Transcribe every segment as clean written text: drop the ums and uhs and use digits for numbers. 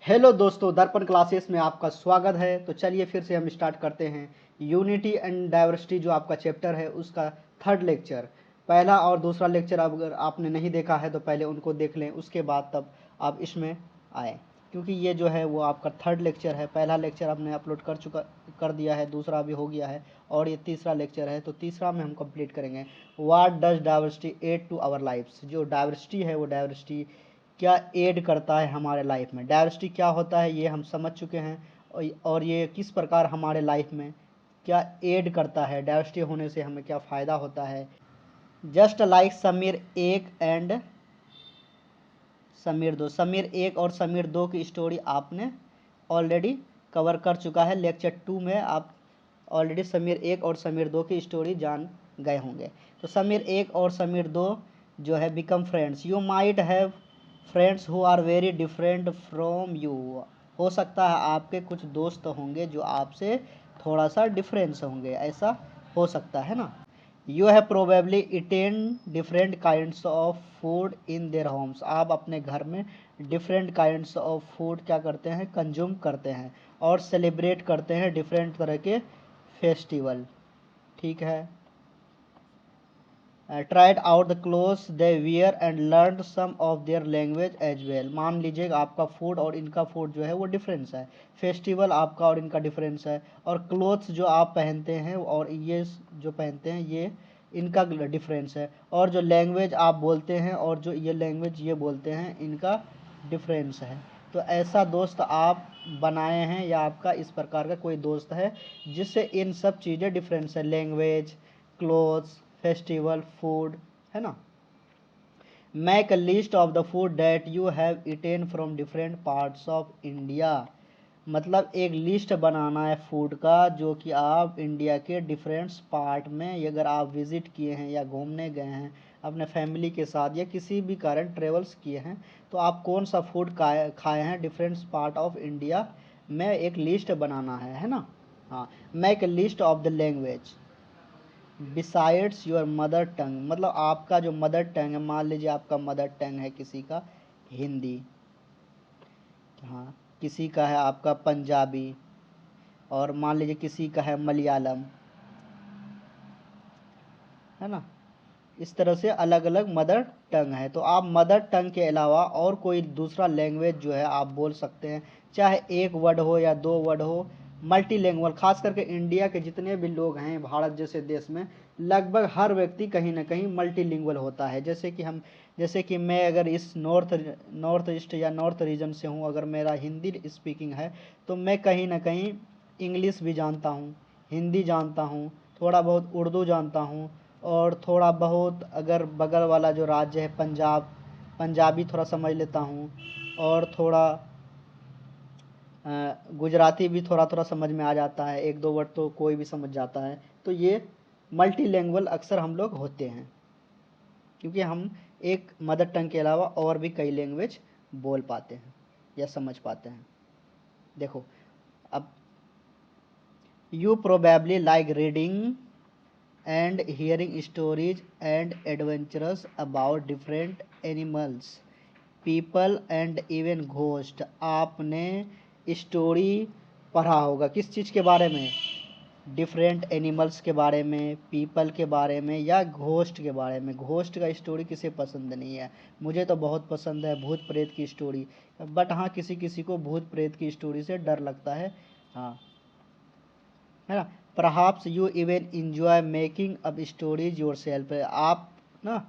Hello दोस्तों, दर्पण classes में आपका स्वागत है। तो चलिए फिर से हम स्टार्ट करते हैं यूनिटी एंड डाइवर्सिटी जो आपका चैप्टर है उसका थर्ड लेक्चर। पहला और दूसरा लेक्चर अगर आपने नहीं देखा है तो पहले उनको देख लें, उसके बाद तब आप इसमें आए, क्योंकि ये जो है वो आपका थर्ड लेक्चर है। पहला लेक्चर आपने अपलोड कर दिया है, दूसरा भी हो गया है और ये तीसरा लेक्चर है। तो तीसरा में हम कंप्लीट करेंगे what does diversity add to our lifes. जो डाइवर्सिटी है वो डाइवर्सिटी क्या ऐड करता है हमारे लाइफ में, डाइवर्सिटी क्या होता है ये हम समझ चुके हैं, और ये किस प्रकार हमारे लाइफ में क्या ऐड करता है, डाइवर्सिटी होने से हमें क्या फ़ायदा होता है। जस्ट लाइक समीर एक एंड समीर दो, समीर एक और समीर दो की स्टोरी आपने ऑलरेडी कवर कर चुका है। लेक्चर 2 में आप ऑलरेडी समीर एक और समीर दो की स्टोरी जान गए होंगे। तो समीर एक और समीर दो जो है become friends. You might have friends who are very different from you. हो सकता है आपके कुछ दोस्त होंगे जो आपसे थोड़ा सा डिफरेंस होंगे, ऐसा हो सकता है ना। You have probably eaten different kinds of food in their homes. आप अपने घर में डिफरेंट काइंड्स ऑफ फूड क्या करते हैं, कंज्यूम करते हैं और सेलिब्रेट करते हैं डिफरेंट तरह के फेस्टिवल। ठीक है। Tried out the clothes they wear and learn some of their language as well. मान लीजिए आपका फूड और इनका फूड जो है वो डिफरेंस है, फेस्टिवल आपका और इनका डिफरेंस है, और क्लोथ्स जो आप पहनते हैं और ये जो पहनते हैं ये इनका डिफरेंस है, और जो लैंग्वेज आप बोलते हैं और जो ये लैंग्वेज ये बोलते हैं इनका डिफरेंस है। तो ऐसा दोस्त आप बनाए हैं या आपका इस प्रकार का कोई दोस्त है जिससे इन सब चीज़ें डिफरेंस है, लैंग्वेज, क्लोथ्स, फेस्टिवल, फूड, है ना। Make a list of the food that you have eaten from different parts of India. मतलब एक लिस्ट बनाना है फूड का जो कि आप इंडिया के डिफरेंट पार्ट में अगर आप विजिट किए हैं या घूमने गए हैं अपने फैमिली के साथ या किसी भी कारण ट्रेवल्स किए हैं, तो आप कौन सा फूड खाए हैं डिफरेंट पार्ट ऑफ इंडिया में एक लिस्ट बनाना है ना। हाँ, make a list of the language besides your mother tongue. मतलब आपका जो मदर टंग है, मान लीजिए आपका मदर टंग है किसी का हिंदी, हाँ, किसी का है आपका पंजाबी, और मान लीजिए किसी का है मलयालम, है ना। इस तरह से अलग अलग मदर टंग है। तो आप मदर टंग के अलावा और कोई दूसरा लैंग्वेज जो है आप बोल सकते हैं, चाहे एक वर्ड हो या दो वर्ड हो। मल्टी लैंग्वेज, खास करके इंडिया के जितने भी लोग हैं भारत जैसे देश में लगभग हर व्यक्ति कहीं ना कहीं मल्टी लिंगुअल होता है। जैसे कि मैं अगर इस नॉर्थ ईस्ट या नॉर्थ रीजन से हूँ, अगर मेरा हिंदी स्पीकिंग है तो मैं कहीं ना कहीं इंग्लिश भी जानता हूँ, हिंदी जानता हूँ, थोड़ा बहुत उर्दू जानता हूँ, और थोड़ा बहुत अगर बगल वाला जो राज्य है पंजाबी थोड़ा समझ लेता हूँ, और थोड़ा गुजराती भी थोड़ा थोड़ा समझ में आ जाता है, एक दो वर्ड तो कोई भी समझ जाता है। तो ये मल्टी लैंग्वेज अक्सर हम लोग होते हैं क्योंकि हम एक मदर टंग के अलावा और भी कई लैंग्वेज बोल पाते हैं या समझ पाते हैं। देखो अब, you probably like reading and hearing stories and adventures about different animals, people and even ghost। आपने स्टोरी पढ़ा होगा किस चीज़ के बारे में, डिफरेंट एनिमल्स के बारे में, पीपल के बारे में या घोस्ट के बारे में। घोस्ट का स्टोरी किसे पसंद नहीं है, मुझे तो बहुत पसंद है भूत प्रेत की स्टोरी। बट हाँ, किसी किसी को भूत प्रेत की स्टोरी से डर लगता है, हाँ, है ना। परहाप्स you even enjoy making up stories your self. आप ना,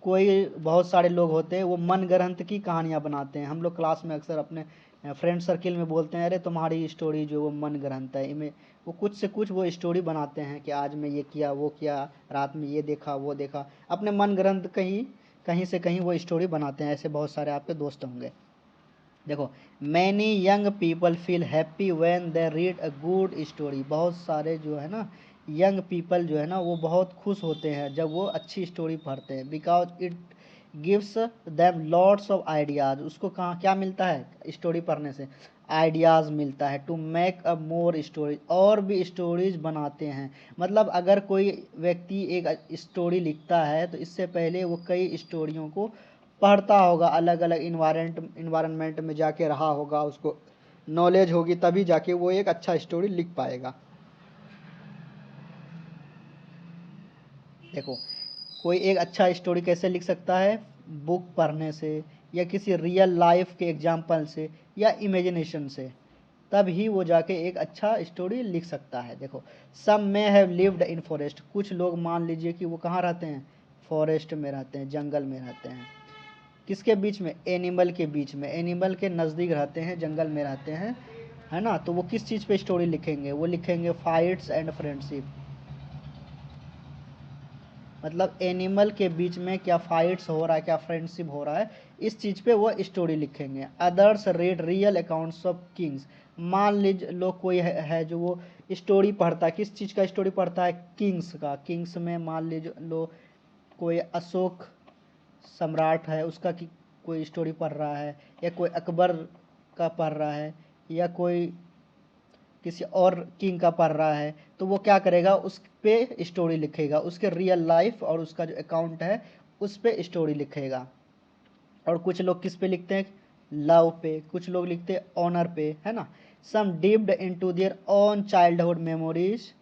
कोई बहुत सारे लोग होते हैं वो मन ग्रंथ की कहानियाँ बनाते हैं। हम लोग क्लास में अक्सर अपने फ्रेंड सर्किल में बोलते हैं, अरे तुम्हारी स्टोरी जो वो मन ग्रंथ है, इनमें वो कुछ से कुछ वो स्टोरी बनाते हैं कि आज मैं ये किया वो किया, रात में ये देखा वो देखा, अपने मन ग्रंथ कहीं कहीं से कहीं वो स्टोरी बनाते हैं। ऐसे बहुत सारे आपके दोस्त होंगे। देखो, many young people feel happy when they read a good story. बहुत सारे जो है ना यंग पीपल जो है ना वो बहुत खुश होते हैं जब वो अच्छी स्टोरी पढ़ते हैं, because it gives them lots of ideas. उसको कहाँ क्या मिलता है स्टोरी पढ़ने से, आइडियाज़ मिलता है to make a more stories, और भी स्टोरीज बनाते हैं। मतलब अगर कोई व्यक्ति एक स्टोरी लिखता है तो इससे पहले वो कई स्टोरियों को पढ़ता होगा, अलग अलग इन्वायरमेंट में जाके रहा होगा, उसको नॉलेज होगी, तभी जाके वो एक अच्छा स्टोरी लिख पाएगा। देखो, कोई एक अच्छा स्टोरी कैसे लिख सकता है? बुक पढ़ने से, या किसी रियल लाइफ के एग्जाम्पल से, या इमेजिनेशन से, तब ही वो जाके एक अच्छा स्टोरी लिख सकता है। देखो, some may have lived in forest, कुछ लोग मान लीजिए कि वो कहाँ रहते हैं? फॉरेस्ट में रहते हैं, जंगल में रहते हैं। किसके बीच में? एनिमल के बीच में, एनिमल के नज़दीक रहते हैं, जंगल में रहते हैं, है ना। तो वो किस चीज़ पे स्टोरी लिखेंगे? वो लिखेंगे फाइट्स एंड फ्रेंडशिप। मतलब एनिमल के बीच में क्या फाइट्स हो रहा है, क्या फ्रेंडशिप हो रहा है, इस चीज़ पे वो स्टोरी लिखेंगे। Others read real accounts of Kings, मान लीजिए लोग कोई है जो वो स्टोरी पढ़ता है, किस चीज़ का स्टोरी पढ़ता है? किंग्स का। किंग्स में मान लीजिए लोग कोई अशोक सम्राट है उसका कोई स्टोरी पढ़ रहा है, या कोई अकबर का पढ़ रहा है, या कोई किसी और किंग का पढ़ रहा है, तो वो क्या करेगा? उस पे स्टोरी लिखेगा, उसके रियल लाइफ और उसका जो अकाउंट है उस पे स्टोरी लिखेगा। और कुछ लोग किस पे लिखते हैं? लव पे, कुछ लोग लिखते हैं ऑनर पे, है ना। Some dipped into their own childhood memories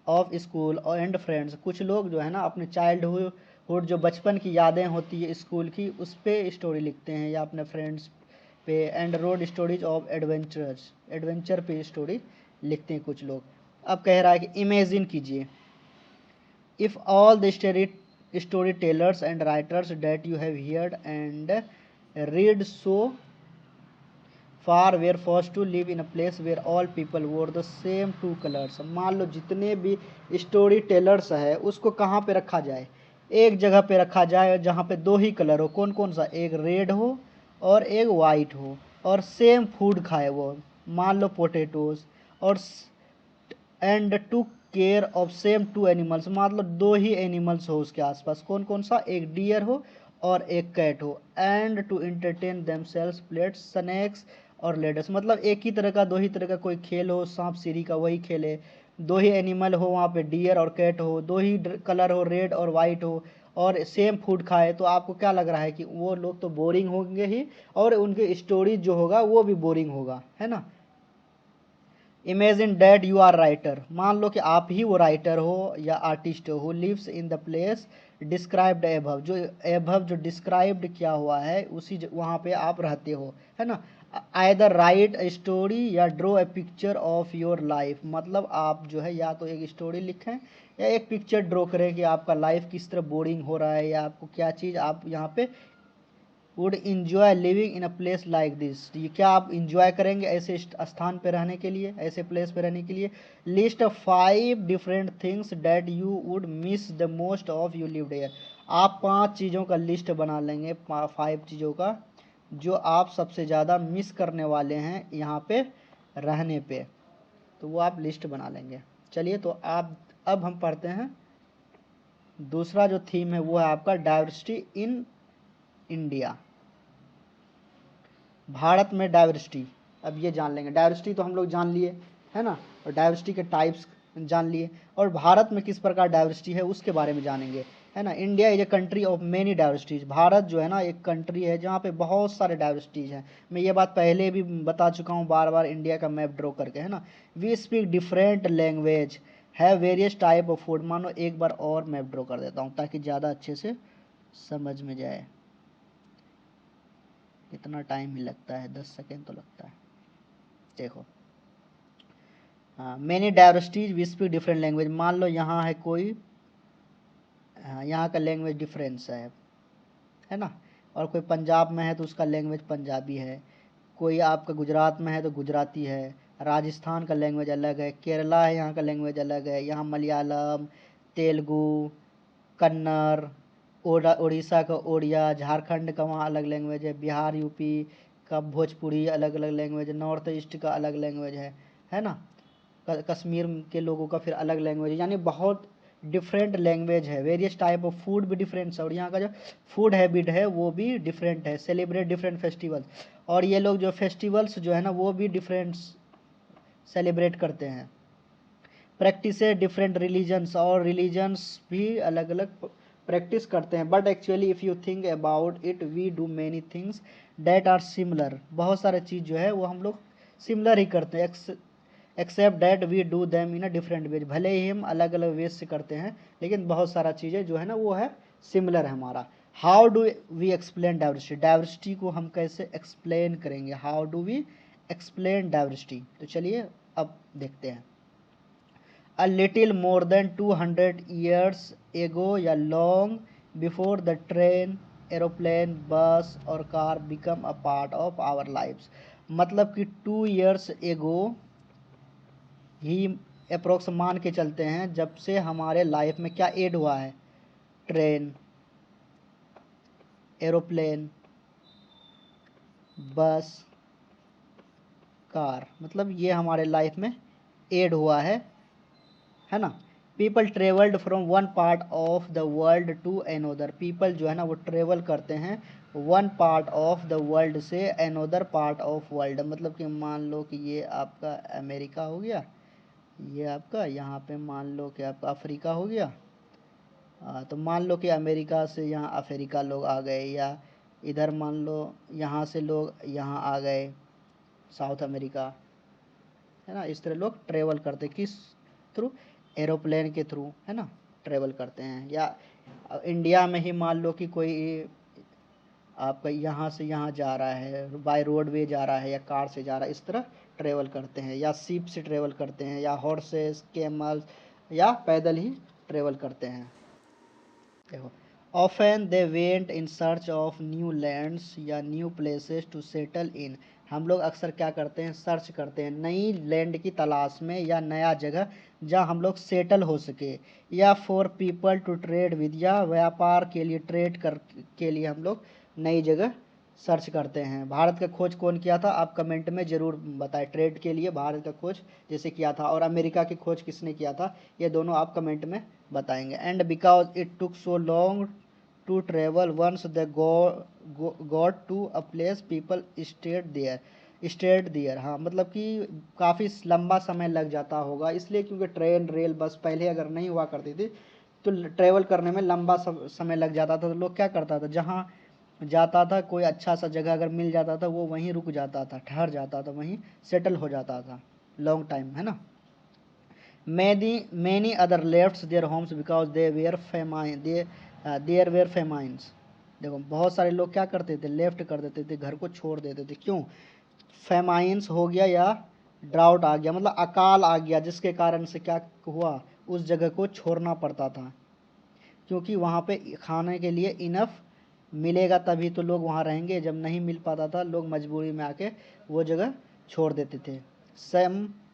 of school and friends, कुछ लोग जो है ना अपने चाइल्डहुड जो बचपन की यादें होती है स्कूल की, उस पे स्टोरी लिखते हैं, या अपने फ्रेंड्स पे। And road stories of adventures, adventure पे स्टोरी लिखते हैं कुछ लोग। अब कह रहा है कि इमेजिन कीजिए, if all the story tellers and writers that you have heard and read so far were forced to live in a place where all people wore the same two colors। मान लो जितने भी story tellers है उसको कहाँ पे रखा जाए? एक जगह पे रखा जाए जहाँ पे दो ही कलर हो। कौन कौन सा? एक रेड हो और एक वाइट हो, और सेम फूड खाए वो, मान लो पोटैटोज, और and to care of same to animals, मतलब दो ही एनिमल्स हो उसके आसपास। कौन कौन सा? एक डियर हो और एक कैट हो। And to entertain themselves played snakes और लेडर्स, मतलब एक ही तरह का, दो ही तरह का कोई खेल हो, सांप सीढ़ी का वही खेल है, दो ही एनिमल हो वहाँ पे, डियर और कैट हो, दो ही कलर हो, रेड और वाइट हो, और सेम फूड खाए, तो आपको क्या लग रहा है कि वो लोग तो बोरिंग होंगे ही, और उनकी स्टोरी जो होगा वो भी बोरिंग होगा, है ना। Imagine that you are writer, मान लो कि आप ही वो राइटर हो या आर्टिस्ट हो, lives in the place described above, जो एभव जो डिस्क्राइब्ड किया हुआ है उसी वहाँ पे आप रहते हो, है ना। आइदर राइट ए स्टोरी या draw a picture of your life, मतलब आप जो है या तो एक स्टोरी लिखें या एक पिक्चर ड्रॉ करें कि आपका लाइफ किस तरह बोरिंग हो रहा है, या आपको क्या चीज़ आप यहाँ पे would enjoy living in a place like this, ये क्या आप इंजॉय करेंगे ऐसे स्थान पे रहने के लिए, ऐसे प्लेस पे रहने के लिए। List of 5 different things that you would miss the most of you lived here, आप 5 चीज़ों का लिस्ट बना लेंगे, 5 चीज़ों का जो आप सबसे ज़्यादा मिस करने वाले हैं यहाँ पे रहने पे, तो वो आप लिस्ट बना लेंगे। चलिए, तो आप अब हम पढ़ते हैं दूसरा जो थीम है, वो है आपका डाइवर्सिटी इन इंडिया, भारत में डाइवर्सिटी। अब ये जान लेंगे, डाइवर्सिटी तो हम लोग जान लिए, है ना, और डाइवर्सिटी के टाइप्स जान लिए, और भारत में किस प्रकार डाइवर्सिटी है उसके बारे में जानेंगे, है ना। India is a country of many diversities, Bharat जो है ना एक कंट्री है जहाँ पे बहुत सारे डाइवर्सिटीज हैं। मैं ये बात पहले भी बता चुका हूँ बार बार इंडिया का मैप ड्रॉ करके, है ना। We speak different language, have various type of food, मानो एक बार और मैप ड्रॉ कर देता हूँ ताकि ज़्यादा अच्छे से समझ में जाए। कितना टाइम ही लगता है? 10 सेकेंड तो लगता है। देखो, हाँ, many diversities we speak different language, मान लो यहाँ है कोई, हाँ, यहाँ का लैंग्वेज डिफरेंस है ना। और कोई पंजाब में है तो उसका लैंग्वेज पंजाबी है, कोई आपका गुजरात में है तो गुजराती है, राजस्थान का लैंग्वेज अलग है, केरला है यहाँ का लैंग्वेज अलग है, यहाँ मलयालम, तेलुगु, कन्नड़, उड़ीसा का ओडिया, झारखंड का वहाँ अलग लैंग्वेज है, बिहार यूपी का भोजपुरी अलग अलग लैंग्वेज है, नॉर्थ ईस्ट का अलग लैंग्वेज है ना। कश्मीर के लोगों का फिर अलग लैंग्वेज है, यानी बहुत डिफरेंट लैंग्वेज है। वेरियस टाइप ऑफ फूड भी डिफरेंट है, और यहाँ का जो फूड हैबिट है वो भी डिफरेंट है। सेलिब्रेट डिफरेंट फेस्टिवल्स, और ये लोग जो फेस्टिवल्स जो है ना वो भी डिफरेंट सेलिब्रेट करते हैं। प्रैक्टिस डिफरेंट रिलीजन्स, और रिलीजन्स भी अलग अलग प्रैक्टिस करते हैं, but actually if you think about it we do many things that are similar. बहुत सारे चीज़ जो है वो हम लोग सिमिलर ही करते हैं, except that we do them in a different ways. भले ही हम अलग अलग वेज से करते हैं, लेकिन बहुत सारा चीज़ें जो है ना वो है सिमिलर है हमारा। How do we explain diversity, diversity को हम कैसे एक्सप्लेन करेंगे, how do we explain diversity. तो चलिए अब देखते हैं। A little more than 200 years ago या long before the train, aeroplane, bus और car become a part of our lives। मतलब कि 2 years ago ही अप्रोक्स मान के चलते हैं जब से हमारे लाइफ में क्या ऐड हुआ है, ट्रेन, एरोप्लेन, बस, कार, मतलब ये हमारे लाइफ में ऐड हुआ है ना। People travelled from one part of the world to another, people जो है ना वो ट्रेवल करते हैं one part of the world से अनोदर पार्ट ऑफ वर्ल्ड। मतलब कि मान लो कि ये आपका अमेरिका हो गया, ये आपका यहाँ पे मान लो कि आपका अफ्रीका हो गया। तो मान लो कि अमेरिका से यहाँ अफ्रीका लोग आ गए, या इधर मान लो यहाँ से लोग यहाँ आ गए साउथ अमेरिका, है ना। इस तरह लोग ट्रेवल करते किस थ्रू, एरोप्लेन के थ्रू, है ना, ट्रेवल करते हैं। या इंडिया में ही मान लो कि कोई आपका यहाँ से यहाँ जा रहा है, बाय रोडवे जा रहा है या कार से जा रहा है, इस तरह ट्रेवल करते हैं। या शिप से ट्रेवल करते हैं, या हॉर्सेस, कैमल्स, या पैदल ही ट्रेवल करते हैं। देखो, often they went in search of new lands या new places to settle in. हम लोग अक्सर क्या करते हैं, सर्च करते हैं नई लैंड की तलाश में या नया जगह जहाँ हम लोग सेटल हो सके, या for people to trade with, या व्यापार के लिए ट्रेड कर के लिए हम लोग नई जगह सर्च करते हैं। भारत का खोज कौन किया था, आप कमेंट में ज़रूर बताएं। ट्रेड के लिए भारत का खोज जैसे किया था, और अमेरिका की खोज किसने किया था, ये दोनों आप कमेंट में बताएंगे। And because it took so long to travel once they got to a place people stayed there. हाँ, मतलब कि काफ़ी लंबा समय लग जाता होगा, इसलिए क्योंकि ट्रेन, रेल, बस पहले अगर नहीं हुआ करती थी तो ट्रेवल करने में लंबा समय लग जाता था। तो लोग क्या करता था, जहाँ जाता था कोई अच्छा सा जगह अगर मिल जाता था वो वहीं रुक जाता था, ठहर जाता था, वहीं सेटल हो जाता था लॉन्ग टाइम, है ना। Many other left their homes because they were famine, there were famines। देखो, बहुत सारे लोग क्या करते थे, लेफ्ट कर देते थे, घर को छोड़ देते थे। क्यों, फेमाइंस हो गया या ड्राउट आ गया, मतलब अकाल आ गया, जिसके कारण से क्या हुआ, उस जगह को छोड़ना पड़ता था। क्योंकि वहाँ पे खाने के लिए इनफ मिलेगा तभी तो लोग वहाँ रहेंगे, जब नहीं मिल पाता था लोग मजबूरी में आके वो जगह छोड़ देते थे।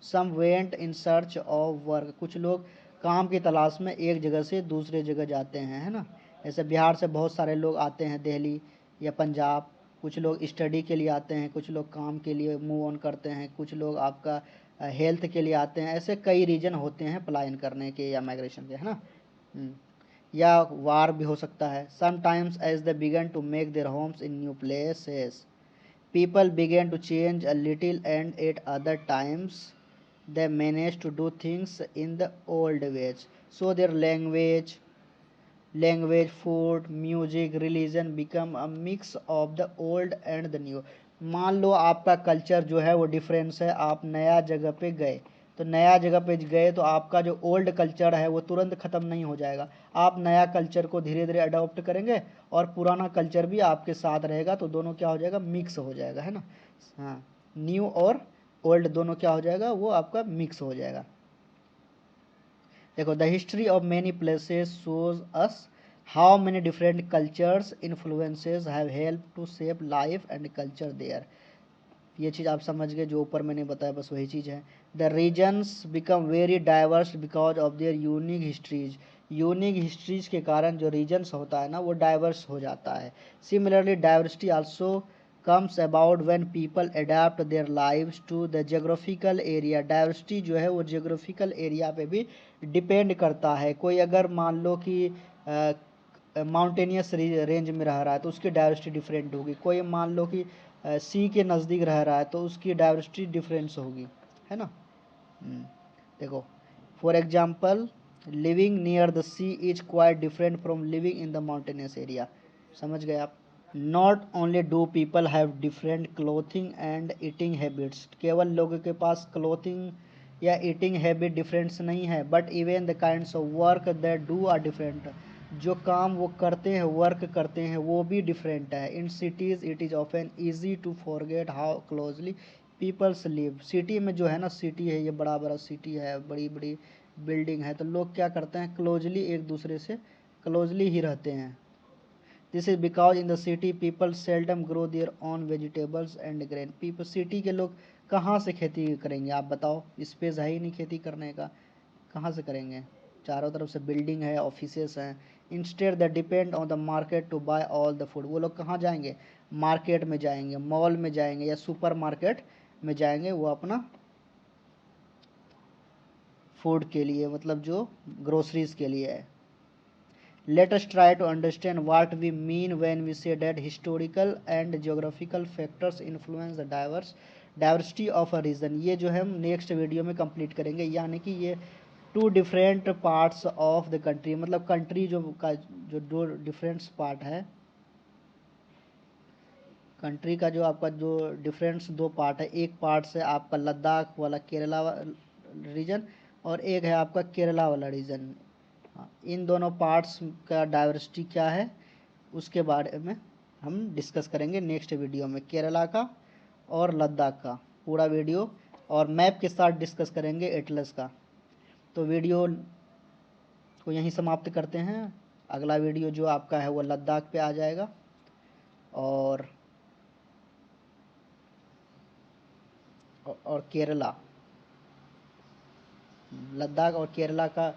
Some went in search of work, कुछ लोग काम की तलाश में एक जगह से दूसरे जगह जाते हैं, है ना। जैसे बिहार से बहुत सारे लोग आते हैं दिल्ली या पंजाब, कुछ लोग स्टडी के लिए आते हैं, कुछ लोग काम के लिए मूव ऑन करते हैं, कुछ लोग आपका हेल्थ के लिए आते हैं। ऐसे कई रीजन होते हैं पलायन करने के या माइग्रेशन के, है ना। या वार भी हो सकता है। Sometimes as they began to make their homes in new places people began to change a little, and at other times they managed to do things in the old ways, so their language, food, music, religion become a mix of the old and the new। मान लो आपका culture जो है वो difference है, आप नया जगह पे गए, तो नया जगह पे गए तो आपका जो ओल्ड कल्चर है वो तुरंत ख़त्म नहीं हो जाएगा। आप नया कल्चर को धीरे धीरे अडॉप्ट करेंगे और पुराना कल्चर भी आपके साथ रहेगा, तो दोनों क्या हो जाएगा, मिक्स हो जाएगा, है ना। हाँ, न्यू और ओल्ड दोनों क्या हो जाएगा, वो आपका मिक्स हो जाएगा। देखो, the history of many places shows us how many different cultures influences have help to shape life and culture there. ये चीज़ आप समझ गए, जो ऊपर मैंने बताया बस वही चीज़ है। The regions become very diverse because of their unique histories. Unique histories के कारण जो रीजन्स होता है ना वो डाइवर्स हो जाता है। Similarly diversity also comes about when people adapt their lives to the geographical area। Diversity जो है वो जियोग्राफिकल एरिया पे भी डिपेंड करता है। कोई अगर मान लो कि माउंटेनियस रेंज में रह रहा है तो उसकी डाइवर्सिटी डिफरेंट होगी। कोई मान लो कि सी के नज़दीक रह रहा है तो उसकी डाइवर्सिटी डिफरेंस होगी, है ना। देखो, for example living near the sea is quite different from living in the mountainous area. समझ गए आप। Not only do people have different clothing and eating habits, केवल लोगों के पास क्लोथिंग या ईटिंग हैबिट डिफरेंट्स नहीं है, but even the kinds of work that do are different, जो काम वो करते हैं, वर्क करते हैं, वो भी डिफरेंट है। In cities it is often easy to forget how closely peoples live. City में जो है ना, सिटी है, ये बड़ा बड़ा सिटी है, बड़ी बड़ी बिल्डिंग है, तो लोग क्या करते हैं, क्लोजली एक दूसरे से क्लोजली ही रहते हैं। This is because in the city people seldom grow their own vegetables and grain. People city के लोग कहाँ से खेती करेंगे, आप बताओ, स्पेस है ही नहीं खेती करने का, कहाँ से करेंगे, चारों तरफ से बिल्डिंग है, ऑफिसेस हैं। Instead they depend on the market to buy all the food. वो लोग कहाँ जाएंगे, मार्केट में जाएंगे, मॉल में जाएंगे या सुपर मार्केट में जाएंगे, वो अपना फूड के लिए, मतलब जो ग्रोसरीज के लिए है। Let us try to understand what we mean when we say that historical and geographical factors influence the diversity of a region। ये जो है हम नेक्स्ट वीडियो में कंप्लीट करेंगे, यानी कि ये two different parts of the country, मतलब कंट्री जो का जो दो डिफरेंट पार्ट है, कंट्री का जो आपका जो डिफरेंस दो पार्ट है, एक पार्ट से आपका लद्दाख वाला केरला रीजन और एक है आपका केरला वाला रीजन। इन दोनों पार्ट्स का डाइवर्सिटी क्या है उसके बारे में हम डिस्कस करेंगे नेक्स्ट वीडियो में, केरला का और लद्दाख का पूरा वीडियो, और मैप के साथ डिस्कस करेंगे एटलस का। तो वीडियो को यहीं समाप्त करते हैं। अगला वीडियो जो आपका है वो लद्दाख पे आ जाएगा, और केरला, लद्दाख और केरला का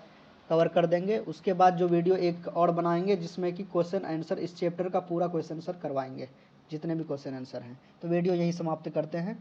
कवर कर देंगे। उसके बाद जो वीडियो एक और बनाएंगे जिसमें कि क्वेश्चन आंसर, इस चैप्टर का पूरा क्वेश्चन आंसर करवाएंगे, जितने भी क्वेश्चन आंसर हैं। तो वीडियो यहीं समाप्त करते हैं।